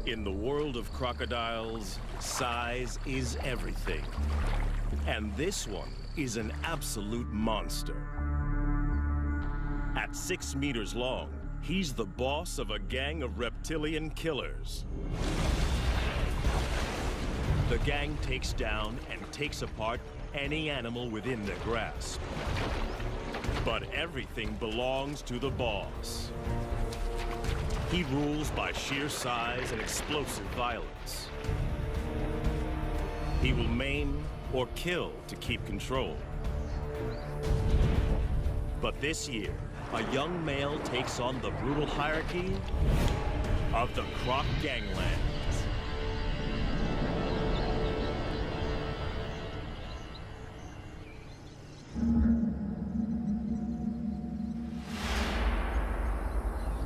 In the world of crocodiles, size is everything. And this one is an absolute monster. At 6 meters long, he's the boss of a gang of reptilian killers. The gang takes down and takes apart any animal within their grasp. But everything belongs to the boss. He rules by sheer size and explosive violence. He will maim or kill to keep control. But this year, a young male takes on the brutal hierarchy of the Croc gangland.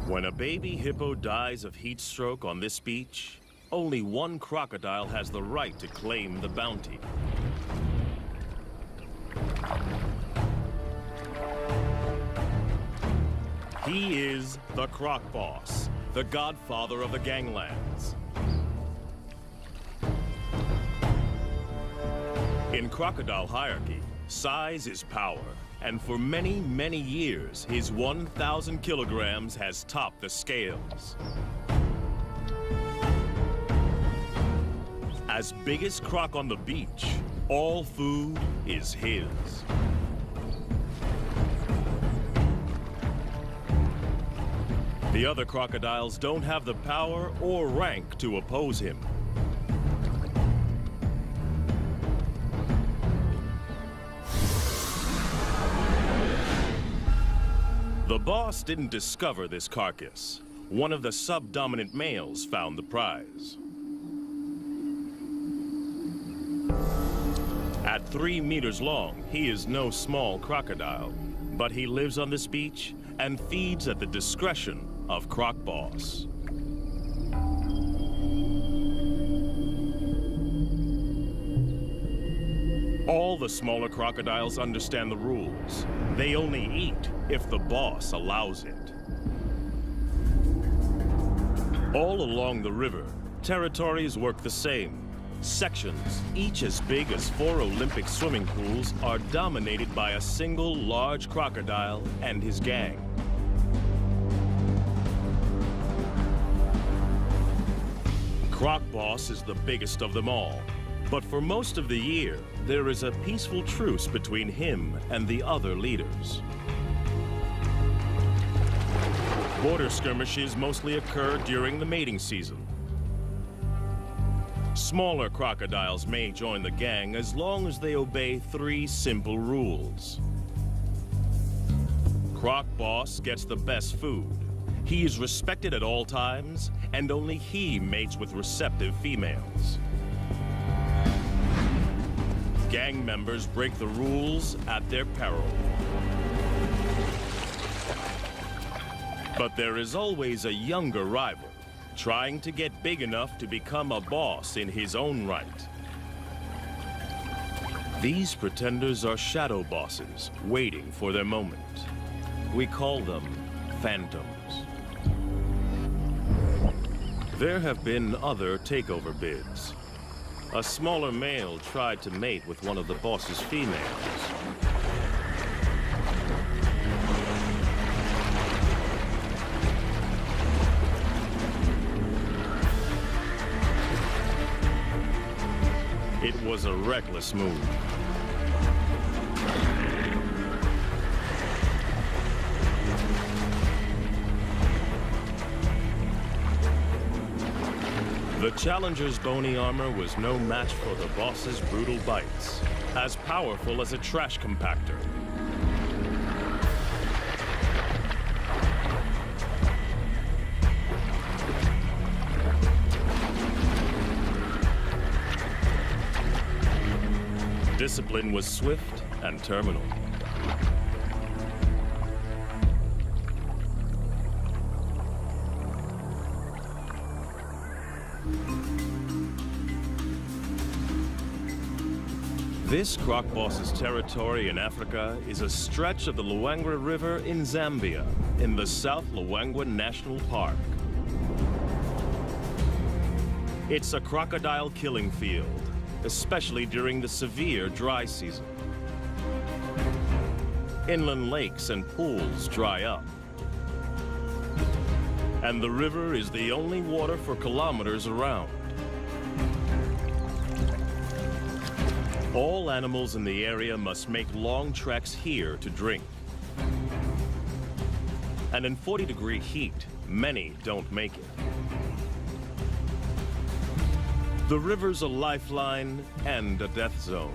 When a baby hippo dies of heat stroke on this beach, only one crocodile has the right to claim the bounty. He is the Croc Boss, the godfather of the ganglands. In crocodile hierarchy, size is power. And for many, many years, his 1,000 kilograms has topped the scales. As biggest croc on the beach, all food is his. The other crocodiles don't have the power or rank to oppose him. The boss didn't discover this carcass. One of the subdominant males found the prize. At 3 meters long, he is no small crocodile, but he lives on this beach and feeds at the discretion of Croc Boss. All the smaller crocodiles understand the rules. They only eat if the boss allows it. All along the river, territories work the same. Sections, each as big as 4 Olympic swimming pools, are dominated by a single large crocodile and his gang. Croc Boss is the biggest of them all. But for most of the year, there is a peaceful truce between him and the other leaders. Border skirmishes mostly occur during the mating season. Smaller crocodiles may join the gang as long as they obey 3 simple rules. Croc Boss gets the best food. He is respected at all times, and only he mates with receptive females. Gang members break the rules at their peril. But there is always a younger rival, trying to get big enough to become a boss in his own right. These pretenders are shadow bosses, waiting for their moment. We call them phantoms. There have been other takeover bids. A smaller male tried to mate with one of the boss's females. It was a reckless move. The challenger's bony armor was no match for the boss's brutal bites, as powerful as a trash compactor. Discipline was swift and terminal. This Croc Boss's territory in Africa is a stretch of the Luangwa River in Zambia, in the South Luangwa National Park. It's a crocodile killing field, especially during the severe dry season. Inland lakes and pools dry up. And the river is the only water for kilometers around. All animals in the area must make long treks here to drink. And in 40-degree heat, many don't make it. The river's a lifeline and a death zone.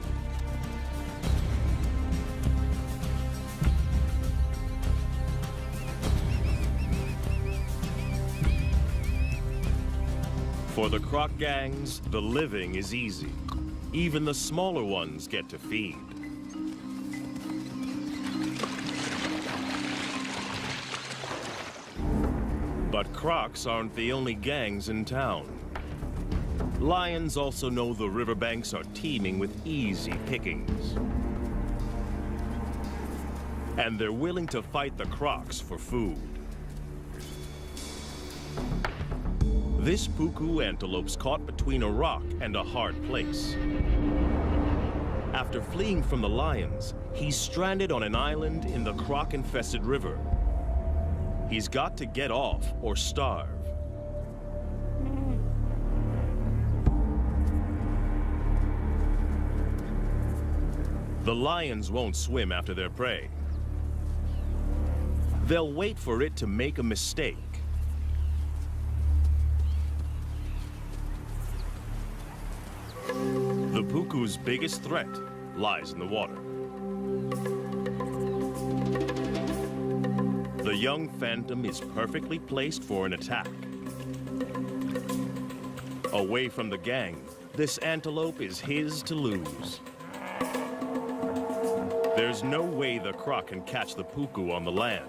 For the croc gangs, the living is easy. Even the smaller ones get to feed. But crocs aren't the only gangs in town. Lions also know the riverbanks are teeming with easy pickings. And they're willing to fight the crocs for food. This puku antelope's caught between a rock and a hard place. After fleeing from the lions, he's stranded on an island in the croc-infested river. He's got to get off or starve. The lions won't swim after their prey. They'll wait for it to make a mistake. The puku's biggest threat lies in the water. The young phantom is perfectly placed for an attack. Away from the gang, this antelope is his to lose. There's no way the croc can catch the puku on the land.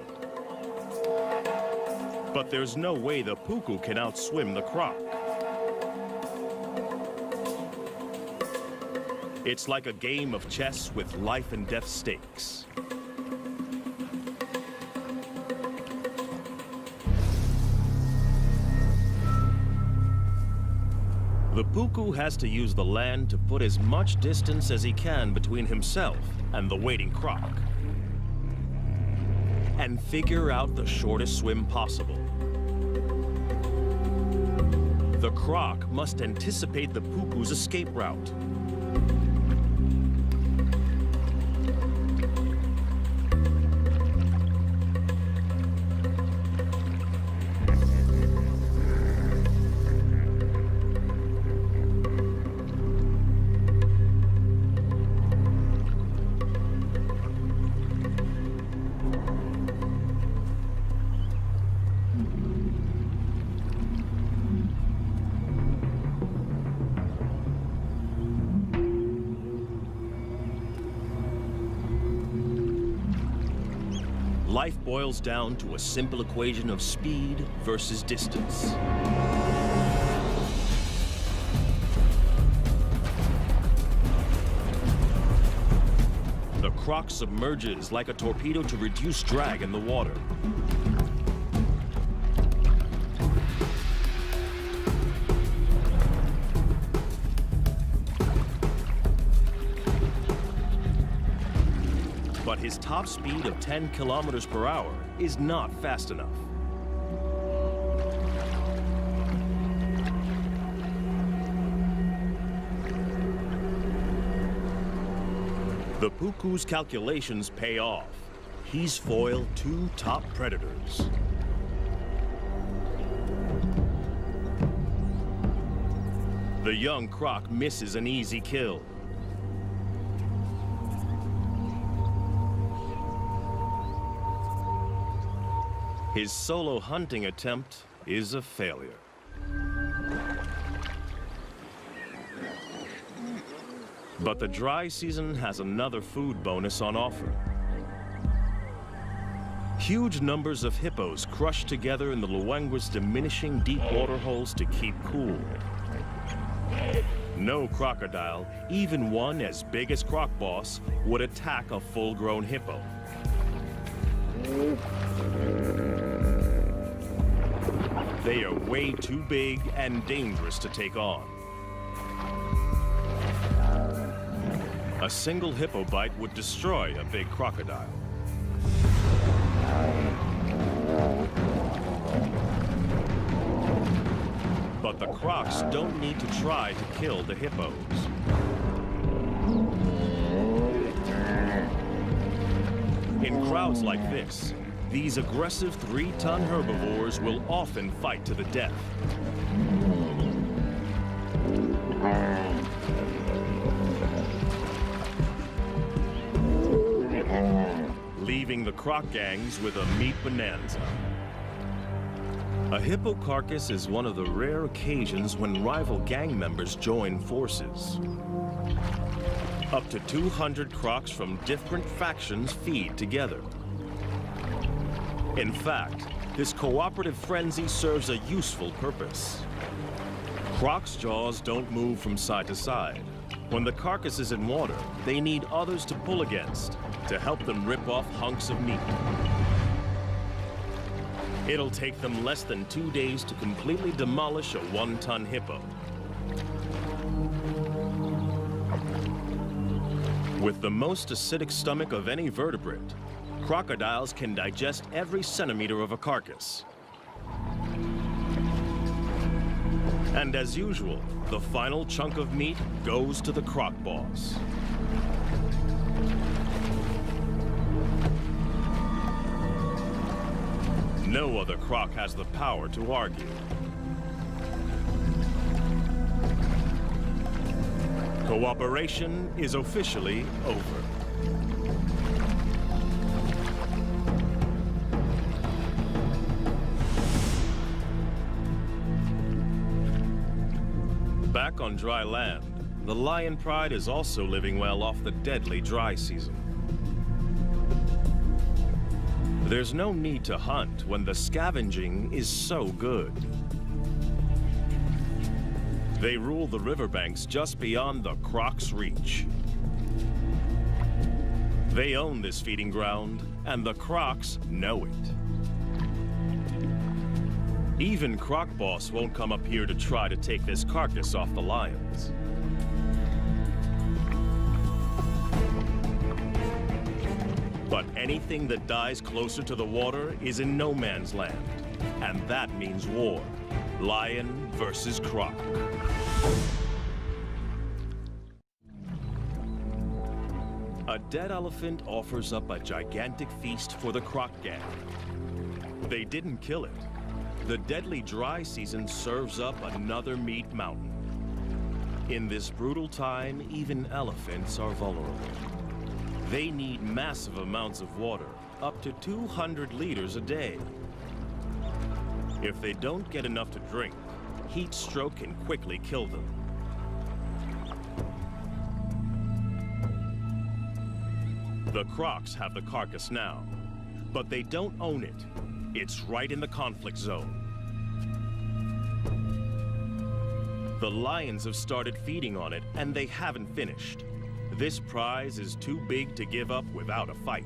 But there's no way the puku can outswim the croc. It's like a game of chess with life and death stakes. The puku has to use the land to put as much distance as he can between himself and the waiting croc, and figure out the shortest swim possible. The croc must anticipate the puku's escape route. Life boils down to a simple equation of speed versus distance. The croc submerges like a torpedo to reduce drag in the water. But his top speed of 10 kilometers per hour is not fast enough. The puku's calculations pay off. He's foiled two top predators. The young croc misses an easy kill. His solo hunting attempt is a failure. But the dry season has another food bonus on offer. Huge numbers of hippos crush together in the Luangwa's diminishing deep water holes to keep cool. No crocodile, even one as big as Croc Boss, would attack a full-grown hippo. They are way too big and dangerous to take on. A single hippo bite would destroy a big crocodile. But the Crocs don't need to try to kill the hippos. In crowds like this, these aggressive 3-ton herbivores will often fight to the death. Leaving the Croc gangs with a meat bonanza. A hippo carcass is one of the rare occasions when rival gang members join forces. Up to 200 Crocs from different factions feed together. In fact, this cooperative frenzy serves a useful purpose. Crocs' jaws don't move from side to side. When the carcass is in water, they need others to pull against to help them rip off hunks of meat. It'll take them less than 2 days to completely demolish a 1-ton hippo. With the most acidic stomach of any vertebrate, crocodiles can digest every centimeter of a carcass. And as usual, the final chunk of meat goes to the croc boss. No other croc has the power to argue. Cooperation is officially over. Back on dry land, the lion pride is also living well off the deadly dry season. There's no need to hunt when the scavenging is so good. They rule the riverbanks just beyond the Croc's reach. They own this feeding ground, and the Crocs know it. Even Croc Boss won't come up here to try to take this carcass off the lions. But anything that dies closer to the water is in no man's land. And that means war. Lion versus Croc. A dead elephant offers up a gigantic feast for the Croc gang. They didn't kill it. The deadly dry season serves up another meat mountain. In this brutal time, even elephants are vulnerable. They need massive amounts of water, up to 200 liters a day. If they don't get enough to drink, heat stroke can quickly kill them. The Crocs have the carcass now, but they don't own it. It's right in the conflict zone. The lions have started feeding on it, and they haven't finished. This prize is too big to give up without a fight.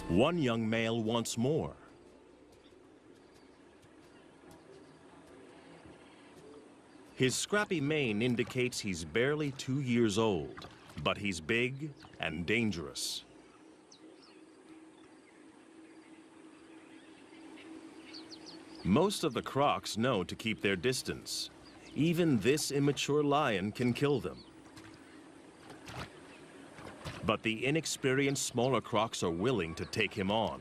One young male wants more. His scrappy mane indicates he's barely 2 years old, but he's big and dangerous. Most of the Crocs know to keep their distance. Even this immature lion can kill them. But the inexperienced smaller Crocs are willing to take him on.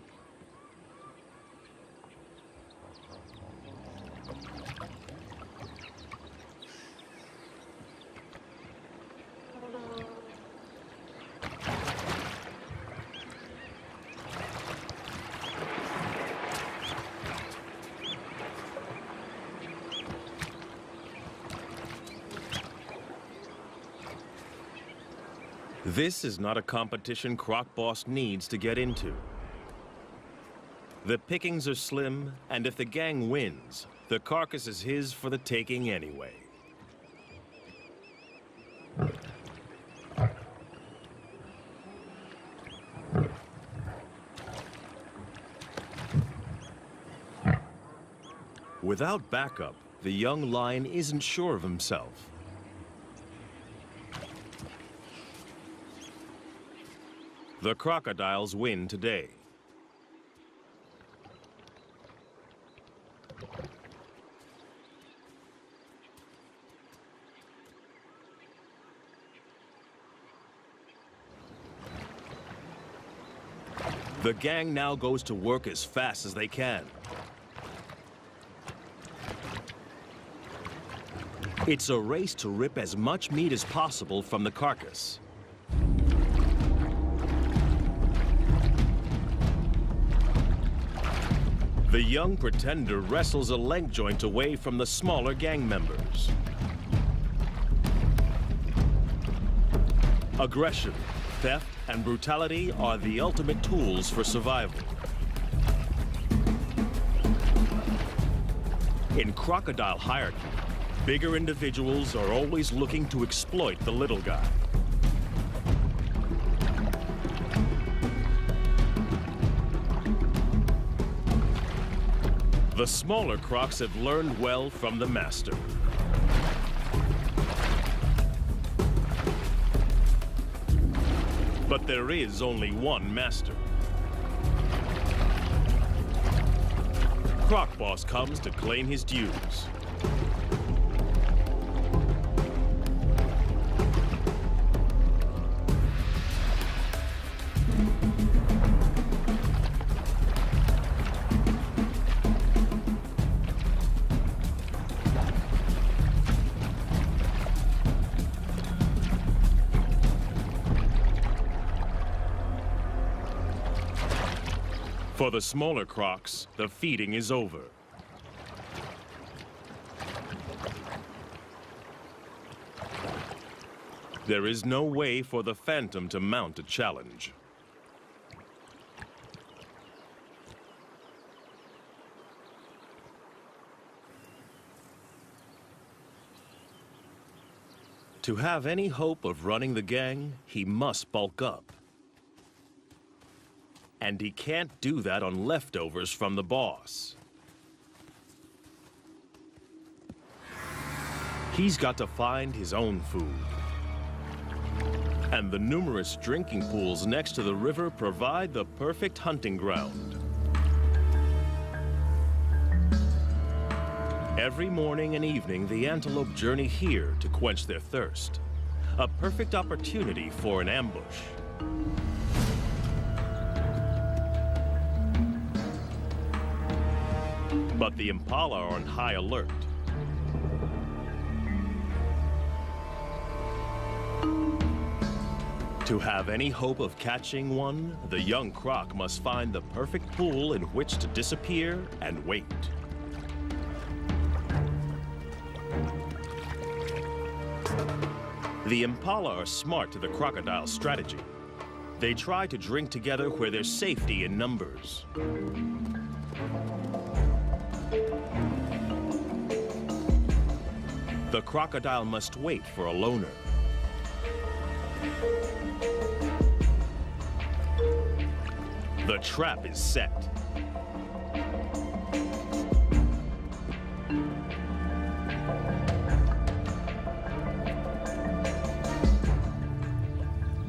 This is not a competition Croc Boss needs to get into. The pickings are slim, and if the gang wins, the carcass is his for the taking anyway. Without backup, the young lion isn't sure of himself. The crocodiles win today. The gang now goes to work as fast as they can. It's a race to rip as much meat as possible from the carcass. The young pretender wrestles a leg joint away from the smaller gang members. Aggression, theft, and brutality are the ultimate tools for survival. In crocodile hierarchy, bigger individuals are always looking to exploit the little guy. The smaller crocs have learned well from the master. But there is only one master. Croc Boss comes to claim his dues. For the smaller crocs, the feeding is over. There is no way for the Phantom to mount a challenge. To have any hope of running the gang, he must bulk up. And he can't do that on leftovers from the boss. He's got to find his own food. And the numerous drinking pools next to the river provide the perfect hunting ground. Every morning and evening, the antelope journey here to quench their thirst. A perfect opportunity for an ambush. But the impala are on high alert. To have any hope of catching one, the young croc must find the perfect pool in which to disappear and wait. The impala are smart to the crocodile's strategy. They try to drink together where there's safety in numbers. The crocodile must wait for a loner. The trap is set.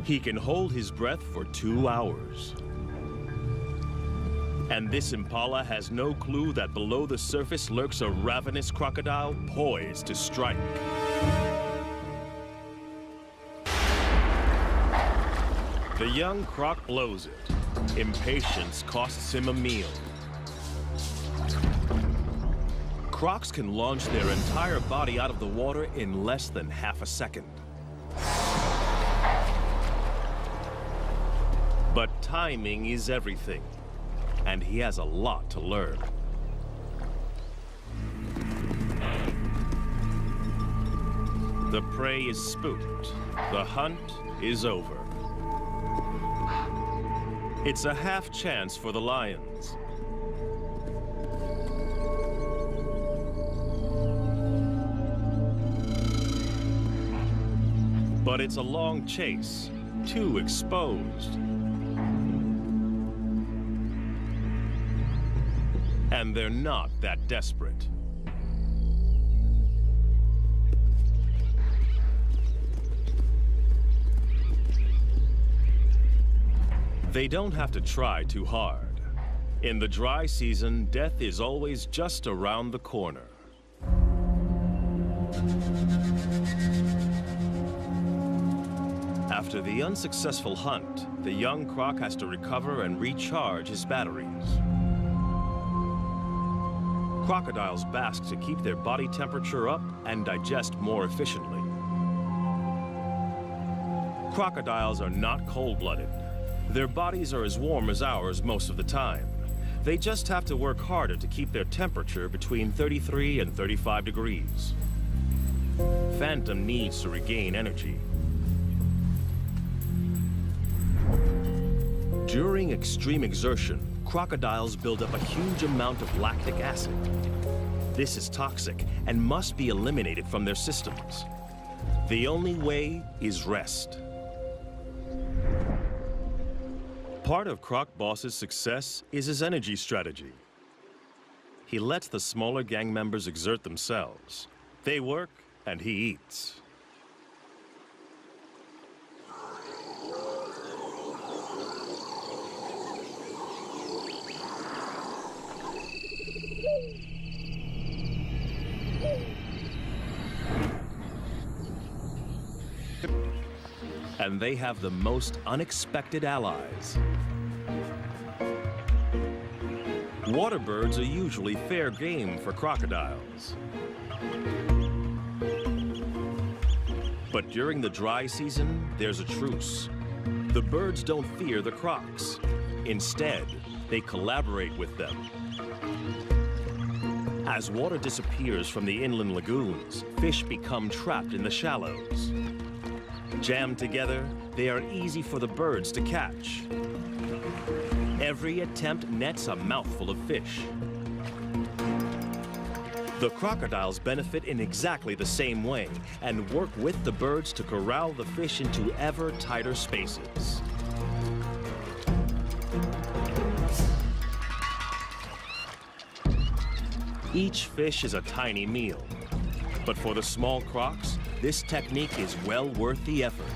He can hold his breath for 2 hours. And this impala has no clue that below the surface lurks a ravenous crocodile poised to strike. The young croc blows it. Impatience costs him a meal. Crocs can launch their entire body out of the water in less than half a second. But timing is everything, and he has a lot to learn. The prey is spooked. The hunt is over. It's a half chance for the lions. But it's a long chase, too exposed. And they're not that desperate. They don't have to try too hard. In the dry season, death is always just around the corner. After the unsuccessful hunt, the young croc has to recover and recharge his batteries. Crocodiles bask to keep their body temperature up and digest more efficiently. Crocodiles are not cold-blooded. Their bodies are as warm as ours most of the time. They just have to work harder to keep their temperature between 33 and 35 degrees. Phantom needs to regain energy. During extreme exertion, crocodiles build up a huge amount of lactic acid. This is toxic and must be eliminated from their systems. The only way is rest. Part of Croc Boss's success is his energy strategy. He lets the smaller gang members exert themselves. They work and he eats. And they have the most unexpected allies. Water birds are usually fair game for crocodiles. But during the dry season, there's a truce. The birds don't fear the crocs. Instead, they collaborate with them. As water disappears from the inland lagoons, fish become trapped in the shallows. Jammed together, they are easy for the birds to catch. Every attempt nets a mouthful of fish. The crocodiles benefit in exactly the same way and work with the birds to corral the fish into ever tighter spaces. Each fish is a tiny meal, but for the small crocs, this technique is well worth the effort.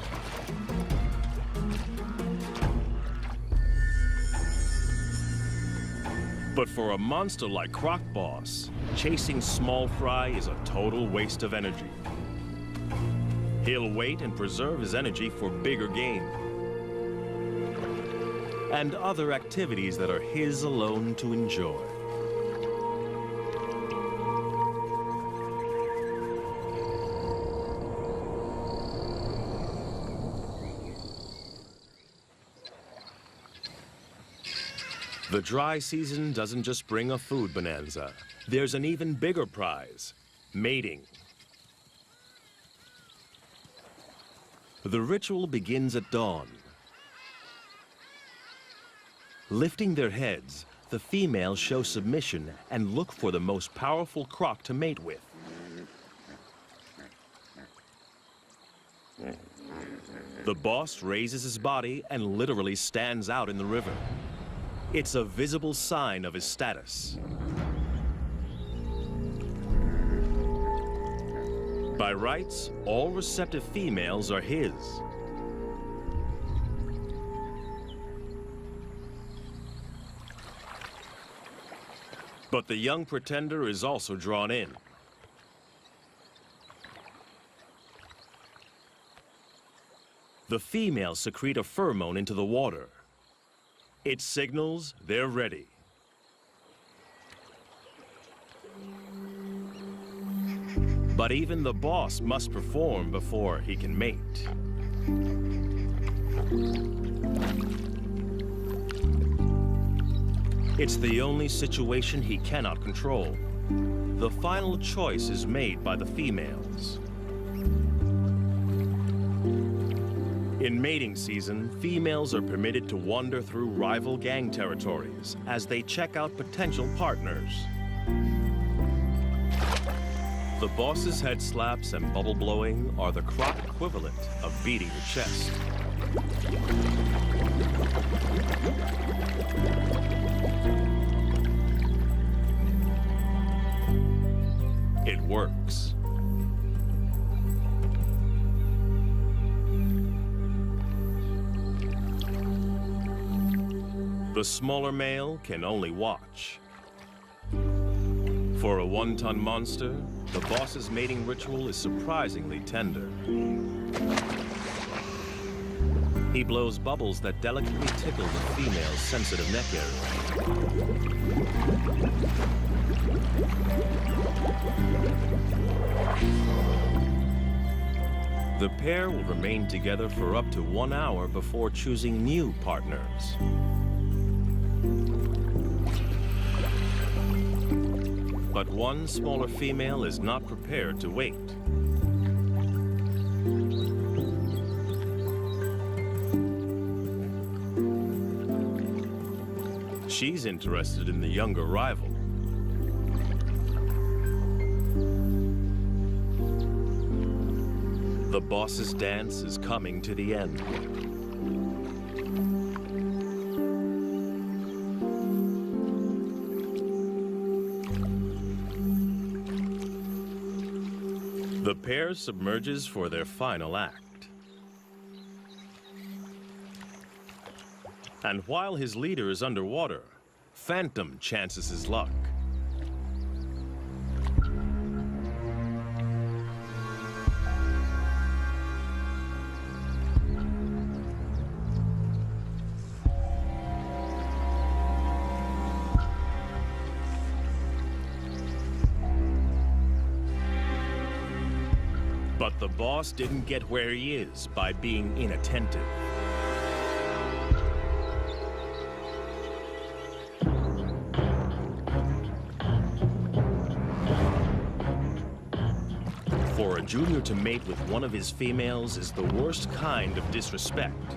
But for a monster like Croc Boss, chasing small fry is a total waste of energy. He'll wait and preserve his energy for bigger game and other activities that are his alone to enjoy. The dry season doesn't just bring a food bonanza. There's an even bigger prize, mating. The ritual begins at dawn. Lifting their heads, the females show submission and look for the most powerful croc to mate with. The boss raises his body and literally stands out in the river. It's a visible sign of his status. By rights, all receptive females are his. But the young pretender is also drawn in. The females secrete a pheromone into the water. It signals they're ready. But even the boss must perform before he can mate. It's the only situation he cannot control. The final choice is made by the females. In mating season, females are permitted to wander through rival gang territories as they check out potential partners. The boss's head slaps and bubble blowing are the croc equivalent of beating the chest. It works. The smaller male can only watch. For a 1-ton monster, the boss's mating ritual is surprisingly tender. He blows bubbles that delicately tickle the female's sensitive neck area. The pair will remain together for up to 1 hour before choosing new partners. But one smaller female is not prepared to wait. She's interested in the younger rival. The boss's dance is coming to the end. The pair submerges for their final act. And while his leader is underwater, Phantom chances his luck. But the boss didn't get where he is by being inattentive. For a junior to mate with one of his females is the worst kind of disrespect.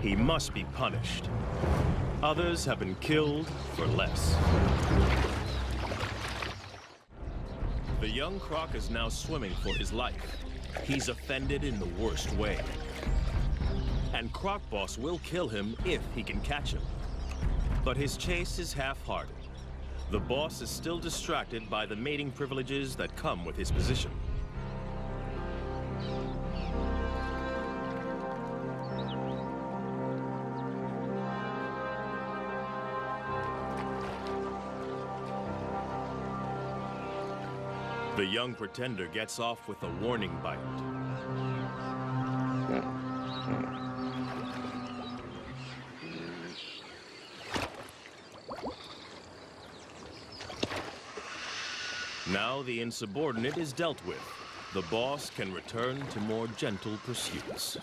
He must be punished. Others have been killed for less. The young Croc is now swimming for his life. He's offended in the worst way. And Croc Boss will kill him if he can catch him. But his chase is half-hearted. The boss is still distracted by the mating privileges that come with his position. The young pretender gets off with a warning bite. Now the insubordinate is dealt with. The boss can return to more gentle pursuits.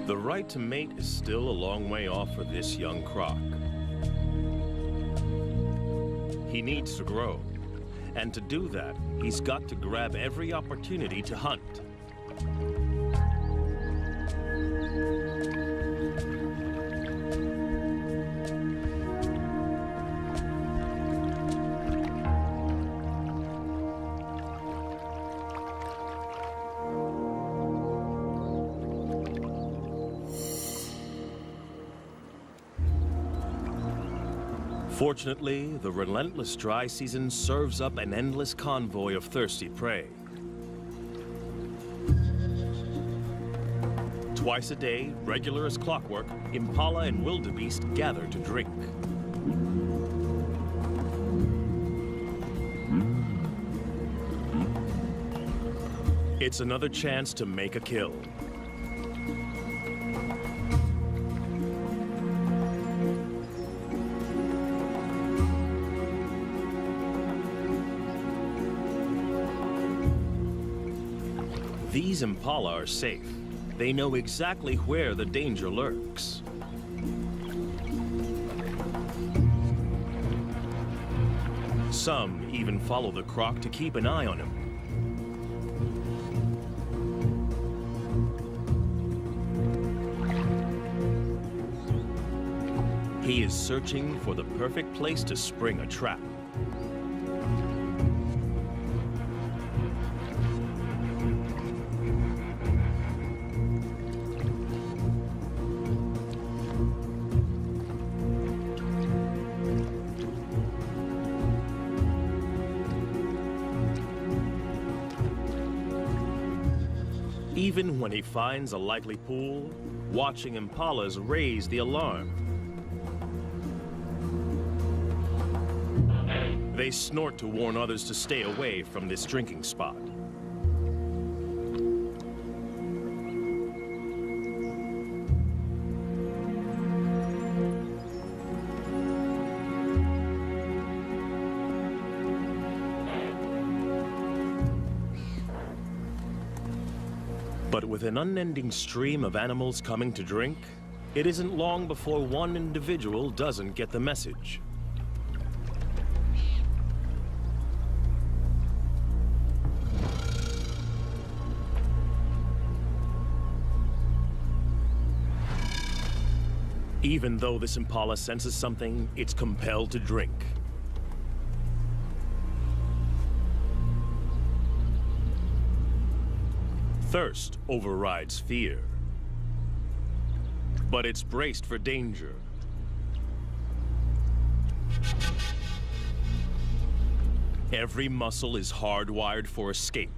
The right to mate is still a long way off for this young Croc. He needs to grow. And to do that, he's got to grab every opportunity to hunt. Fortunately, the relentless dry season serves up an endless convoy of thirsty prey. Twice a day, regular as clockwork, impala and wildebeest gather to drink. It's another chance to make a kill. These impala are safe. They know exactly where the danger lurks. Some even follow the Croc to keep an eye on him. He is searching for the perfect place to spring a trap. Even when he finds a likely pool, watching impalas raise the alarm. They snort to warn others to stay away from this drinking spot. But with an unending stream of animals coming to drink, it isn't long before one individual doesn't get the message. Even though this impala senses something, it's compelled to drink. Thirst overrides fear. But it's braced for danger. Every muscle is hardwired for escape.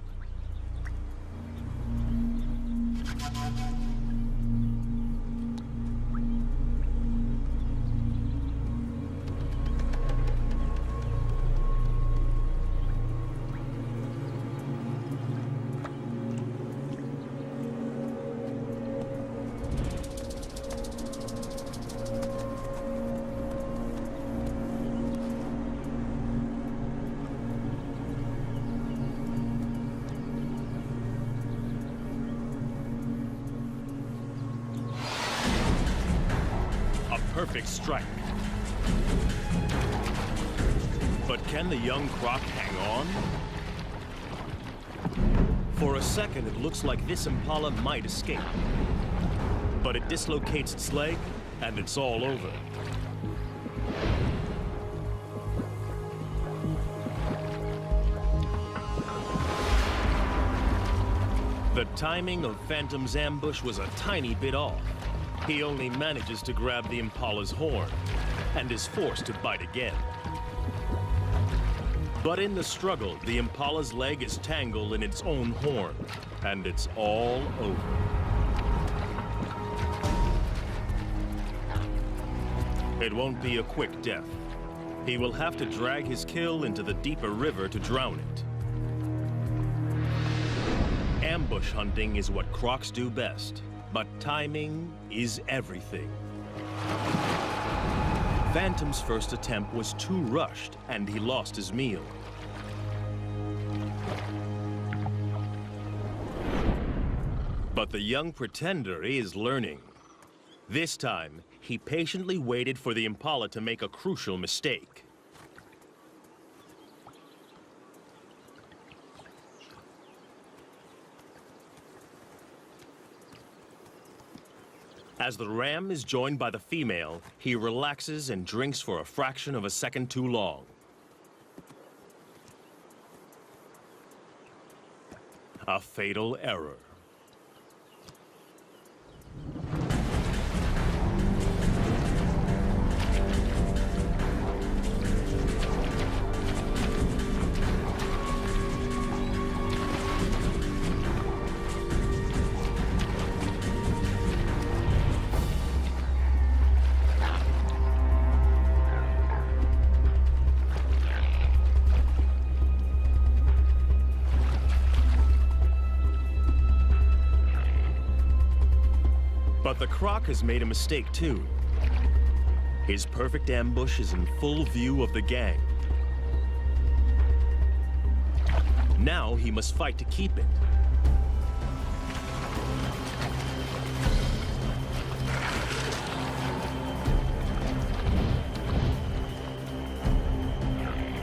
Perfect strike. But can the young croc hang on? For a second, it looks like this impala might escape. But it dislocates its leg, and it's all over. The timing of Phantom's ambush was a tiny bit off. He only manages to grab the impala's horn, and is forced to bite again. But in the struggle, the impala's leg is tangled in its own horn, and it's all over. It won't be a quick death. He will have to drag his kill into the deeper river to drown it. Ambush hunting is what crocs do best. But timing is everything. Phantom's first attempt was too rushed, and he lost his meal. But the young pretender is learning. This time, he patiently waited for the impala to make a crucial mistake. As the ram is joined by the female, he relaxes and drinks for a fraction of a second too long. A fatal error. But the croc has made a mistake too. His perfect ambush is in full view of the gang. Now he must fight to keep it.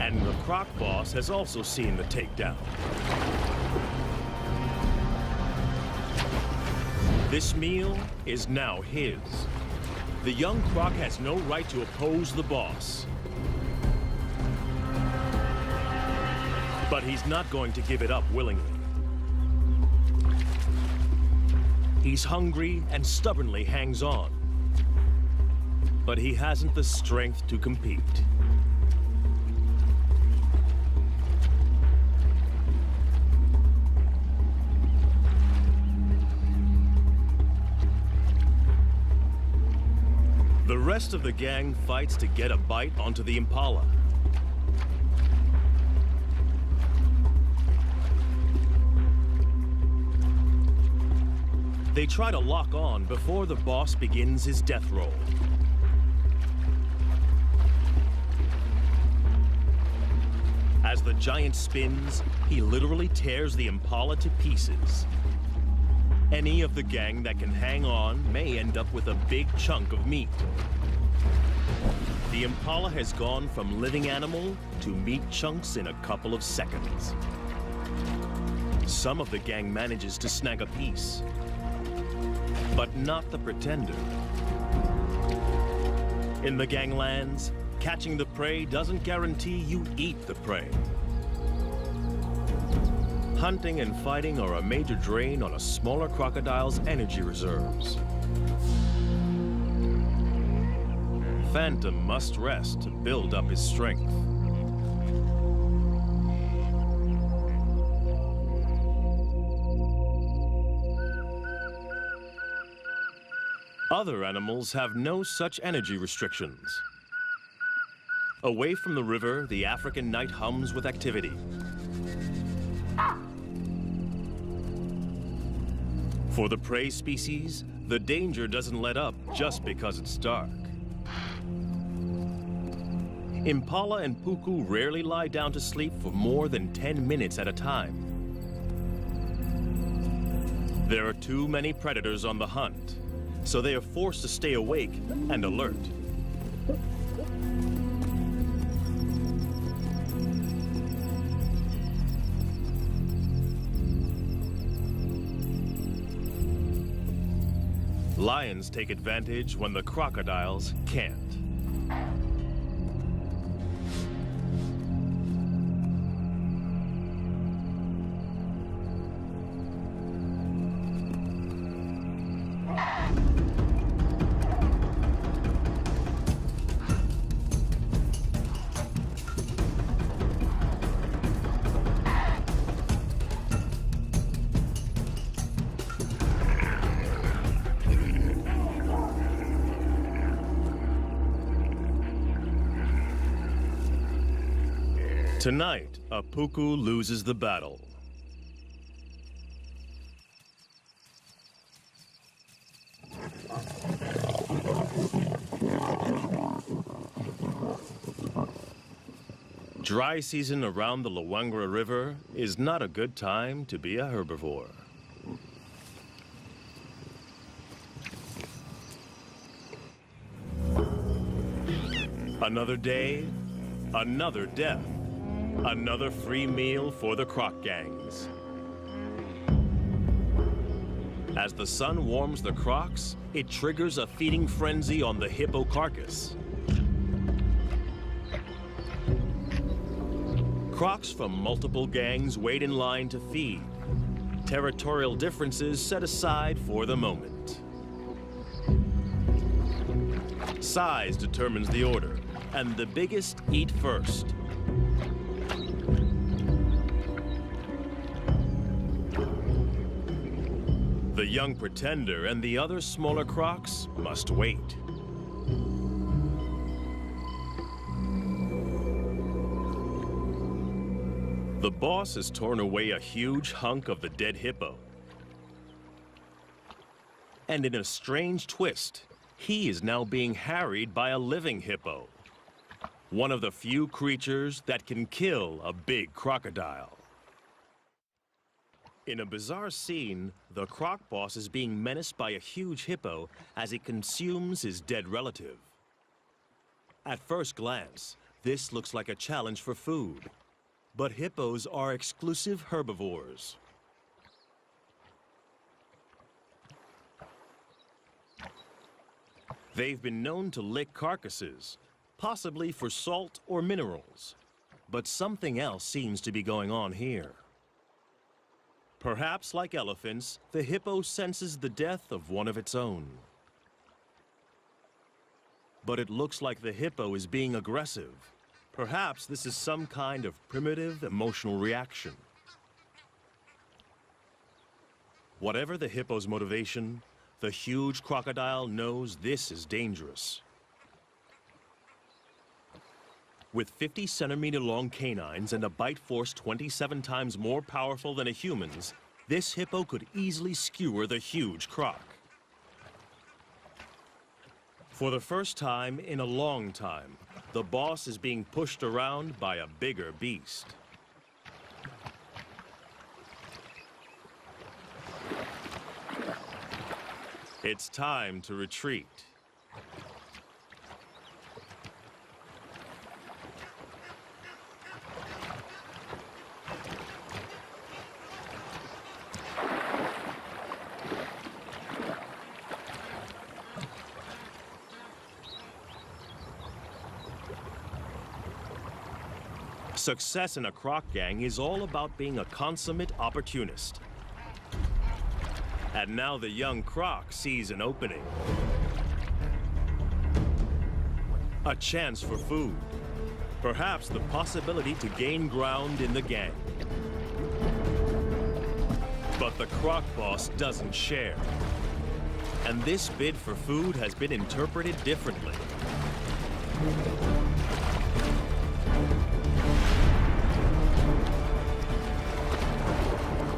And the croc boss has also seen the takedown. This meal is now his. The young croc has no right to oppose the boss. But he's not going to give it up willingly. He's hungry and stubbornly hangs on. But he hasn't the strength to compete. The rest of the gang fights to get a bite onto the impala. They try to lock on before the boss begins his death roll. As the giant spins, he literally tears the impala to pieces. Any of the gang that can hang on may end up with a big chunk of meat. The impala has gone from living animal to meat chunks in a couple of seconds. Some of the gang manages to snag a piece, but not the pretender. In the ganglands, catching the prey doesn't guarantee you eat the prey. Hunting and fighting are a major drain on a smaller crocodile's energy reserves. Phantom must rest to build up his strength. Other animals have no such energy restrictions. Away from the river, the African night hums with activity. For the prey species, the danger doesn't let up just because it's dark. Impala and puku rarely lie down to sleep for more than 10 minutes at a time. There are too many predators on the hunt, so they are forced to stay awake and alert. Lions take advantage when the crocodiles can't. Tonight, a puku loses the battle. Dry season around the Luangwa River is not a good time to be a herbivore. Another day, another death. Another free meal for the croc gangs. As the sun warms the crocs, it triggers a feeding frenzy on the hippo carcass. Crocs from multiple gangs wait in line to feed. Territorial differences set aside for the moment. Size determines the order, and the biggest eat first. The young pretender and the other smaller crocs must wait. The boss has torn away a huge hunk of the dead hippo. And in a strange twist, he is now being harried by a living hippo. One of the few creatures that can kill a big crocodile. In a bizarre scene, the croc boss is being menaced by a huge hippo as it consumes his dead relative. At first glance, this looks like a challenge for food. But hippos are exclusive herbivores. They've been known to lick carcasses, possibly for salt or minerals. But something else seems to be going on here. Perhaps like elephants, the hippo senses the death of one of its own. But it looks like the hippo is being aggressive. Perhaps this is some kind of primitive emotional reaction. Whatever the hippo's motivation, the huge crocodile knows this is dangerous. With 50-centimeter-long canines and a bite force 27 times more powerful than a human's, this hippo could easily skewer the huge croc. For the first time in a long time, the boss is being pushed around by a bigger beast. It's time to retreat. Success in a croc gang is all about being a consummate opportunist. And now the young croc sees an opening. A chance for food. Perhaps the possibility to gain ground in the gang. But the croc boss doesn't share. And this bid for food has been interpreted differently.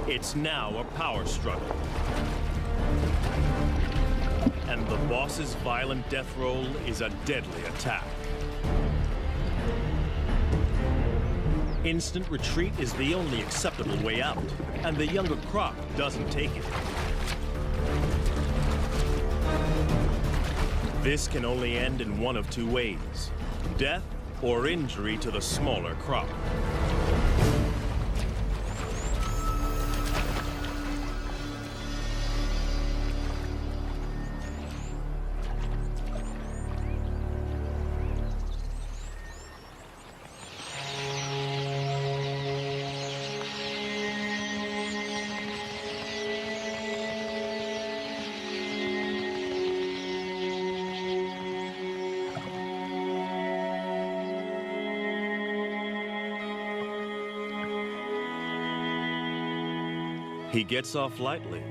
It's now a power struggle. And the boss's violent death roll is a deadly attack. Instant retreat is the only acceptable way out, and the younger croc doesn't take it. This can only end in one of two ways: death or injury to the smaller croc. He gets off lightly.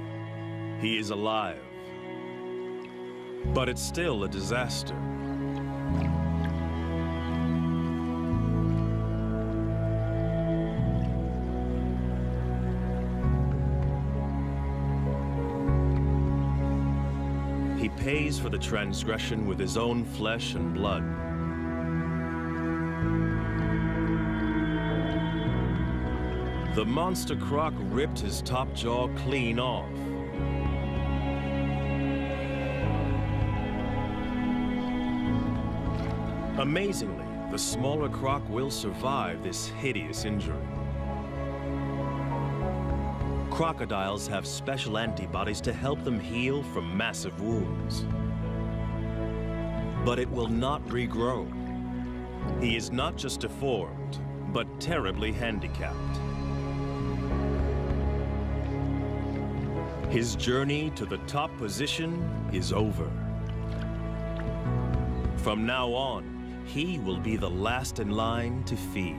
He is alive. But it's still a disaster. He pays for the transgression with his own flesh and blood. The monster croc ripped his top jaw clean off. Amazingly, the smaller croc will survive this hideous injury. Crocodiles have special antibodies to help them heal from massive wounds. But it will not regrow. He is not just deformed, but terribly handicapped. His journey to the top position is over. From now on, he will be the last in line to feed.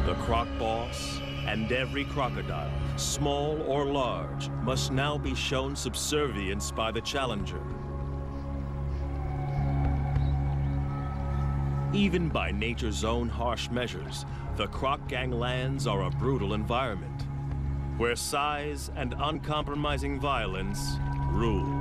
The croc boss and every crocodile, small or large, must now be shown subservience by the challenger. Even by nature's own harsh measures, the croc ganglands are a brutal environment, where size and uncompromising violence rule.